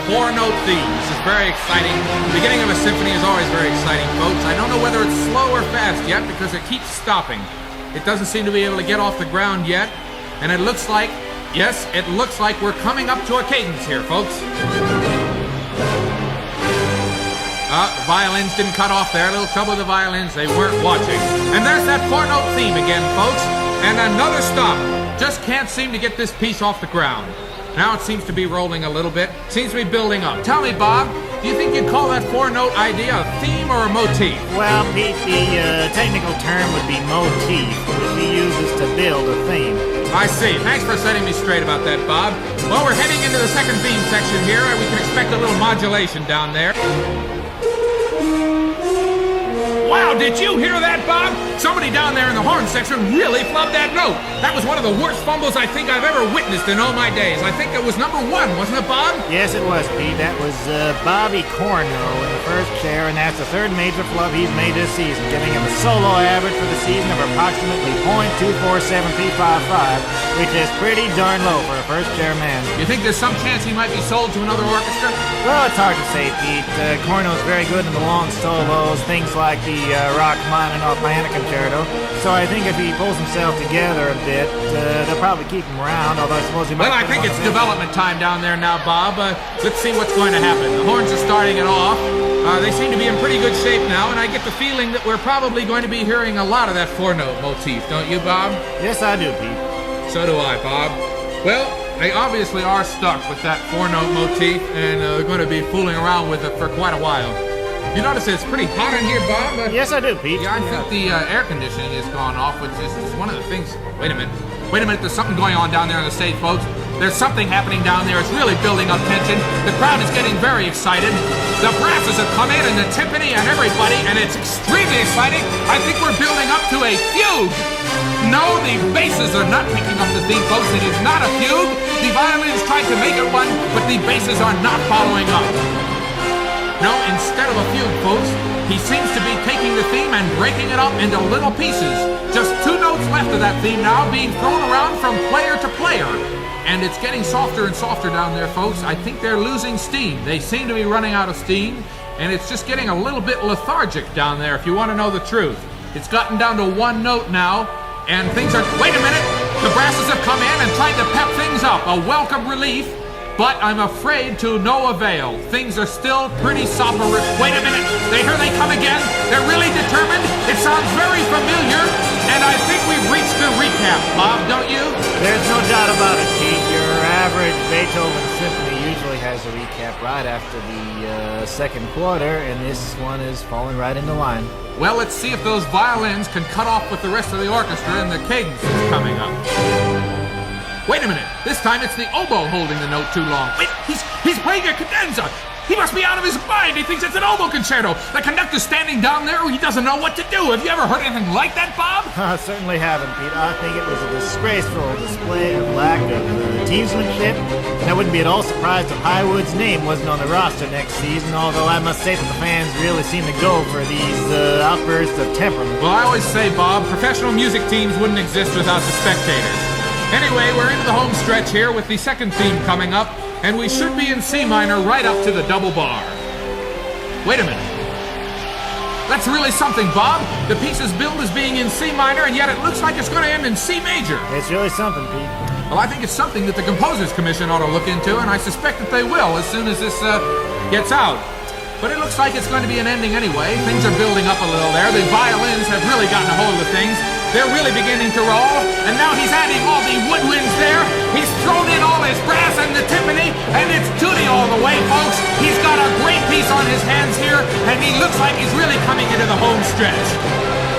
four-note theme. This is very exciting. The beginning of a symphony is always very exciting, folks. I don't know whether it's slow or fast yet because it keeps stopping. It doesn't seem to be able to get off the ground yet. And it looks like, yes, it looks like we're coming up to a cadence here, folks. The violins didn't cut off there. A little trouble with the violins. They weren't watching. And there's that four-note theme again, folks. And another stop. Just can't seem to get this piece off the ground. Now it seems to be rolling a little bit. Seems to be building up. Tell me, Bob, do you think you'd call that four-note idea a theme or a motif? Well, Pete, the technical term would be motif, which he uses to build a theme. I see. Thanks for setting me straight about that, Bob. Well, we're heading into the second theme section here, and we can expect a little modulation down there. Wow, did you hear that, Bob? Somebody down there in the horn section really flubbed that note. That was one of the worst fumbles I think I've ever witnessed in all my days. I think it was number 1, wasn't it, Bob? Yes, it was, Pete. That was Bobby Corno in the first chair, and that's the third major flub he's made this season, giving him a solo average for the season of approximately .24755, which is pretty darn low for a first chair man. You think there's some chance he might be sold to another orchestra? Well, it's hard to say, Pete. Corno's very good in the long solos, things like the Rachmaninoff Piano Concerto. So I think if he pulls himself together a bit, they'll probably keep him around, although I suppose he might... Well, I think it's development time down there now, Bob. Let's see what's going to happen. The horns are starting it off. They seem to be in pretty good shape now, and I get the feeling that we're probably going to be hearing a lot of that four-note motif, don't you, Bob? Yes, I do, Pete. So do I, Bob. Well, they obviously are stuck with that four-note motif, and they're going to be fooling around with it for quite a while. You notice it's pretty hot in here, Bob? Yes, I do, Pete. Yeah, I think the air conditioning has gone off, which is one of the things... Wait a minute, there's something going on down there on the stage, folks. There's something happening down there. It's really building up tension. The crowd is getting very excited. The brasses have come in, and the timpani, and everybody, and it's extremely exciting. I think we're building up to a fugue. No, the basses are not picking up the theme, folks. It is not a fugue. The violins tried to make it one, but the basses are not following up. No, instead of a fugue, folks, he seems to be taking the theme and breaking it up into little pieces. Just 2 notes left of that theme now, being thrown around from player to player. And it's getting softer and softer down there, folks. I think they're losing steam. They seem to be running out of steam, and it's just getting a little bit lethargic down there, if you want to know the truth. It's gotten down to 1 note now, and things are... Wait a minute! The brasses have come in and tried to pep things up. A welcome relief. But I'm afraid to no avail. Things are still pretty soporific. Wait a minute, here they come again. They're really determined. It sounds very familiar, and I think we've reached the recap, Bob, don't you? There's no doubt about it, Pete. Your average Beethoven symphony usually has a recap right after the second quarter, and this one is falling right into line. Well, let's see if those violins can cut off with the rest of the orchestra and the cadence is coming up. Wait a minute, this time it's the oboe holding the note too long. Wait, he's playing a cadenza. He must be out of his mind. He thinks it's an oboe concerto. The conductor's standing down there. He doesn't know what to do. Have you ever heard anything like that, Bob? I certainly haven't, Pete. I think it was a disgraceful display of lack of teamsmanship. And I wouldn't be at all surprised if Highwood's name wasn't on the roster next season, although I must say that the fans really seem to go for these outbursts of temperament. Well, I always say, Bob, professional music teams wouldn't exist without the spectators. Anyway, we're into the home stretch here with the second theme coming up, and we should be in C minor right up to the double bar. Wait a minute. That's really something, Bob. The piece's build is being in C minor, and yet it looks like it's going to end in C major. It's really something, Pete. Well, I think it's something that the Composers Commission ought to look into, and I suspect that they will as soon as this gets out. But it looks like it's going to be an ending anyway. Things are building up a little there. The violins have really gotten a hold of things. They're really beginning to roll, and now he's adding all the woodwinds there. He's thrown in all his brass and the timpani, and it's tutti all the way, folks. He's got a great piece on his hands here, and he looks like he's really coming into the home stretch.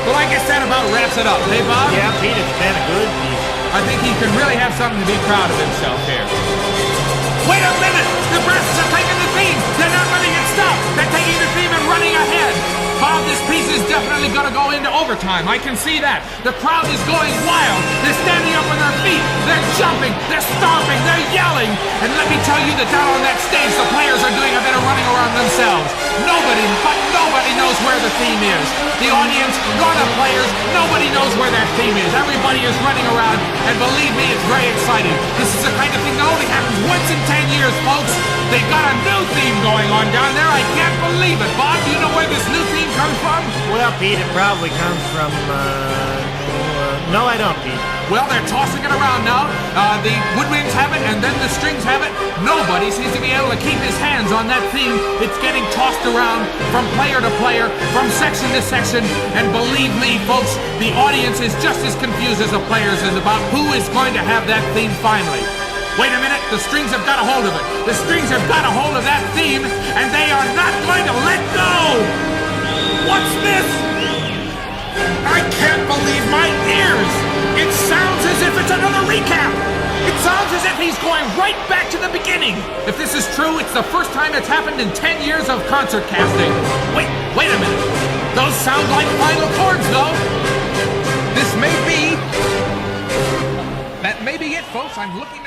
Well, I guess that about wraps it up, hey, Bob? Yeah, Pete, it's been a good piece. I think he can really have something to be proud of himself here. Wait a minute! The brasses are taking the theme! They're not letting it stop! They're taking the theme and running ahead! Bob, this piece is definitely going to go into overtime. I can see that. The crowd is going wild. They're standing up on their feet. They're jumping. They're stomping. They're yelling. And let me tell you that down on that stage, the players are doing a bit of running around themselves. Nobody knows where the theme is. The audience, nor the players, nobody knows where that theme is. Everybody is running around, and believe me, it's very exciting. This is the kind of thing that only happens once in 10 years, folks. They've got a new Well, Pete, it probably comes from, no, I don't, Pete. Well, they're tossing it around now. The woodwinds have it, and then the strings have it. Nobody seems to be able to keep his hands on that theme. It's getting tossed around from player to player, from section to section, and believe me, folks, the audience is just as confused as the players is about who is going to have that theme finally. Wait a minute, the strings have got a hold of it. The strings have got a hold of that theme, and they are not going to let go! What's this? I can't believe my ears! It sounds as if it's another recap! It sounds as if he's going right back to the beginning! If this is true, it's the first time it's happened in 10 years of concert casting. Wait a minute! Those sound like final chords, though! This may be... That may be it, folks. I'm looking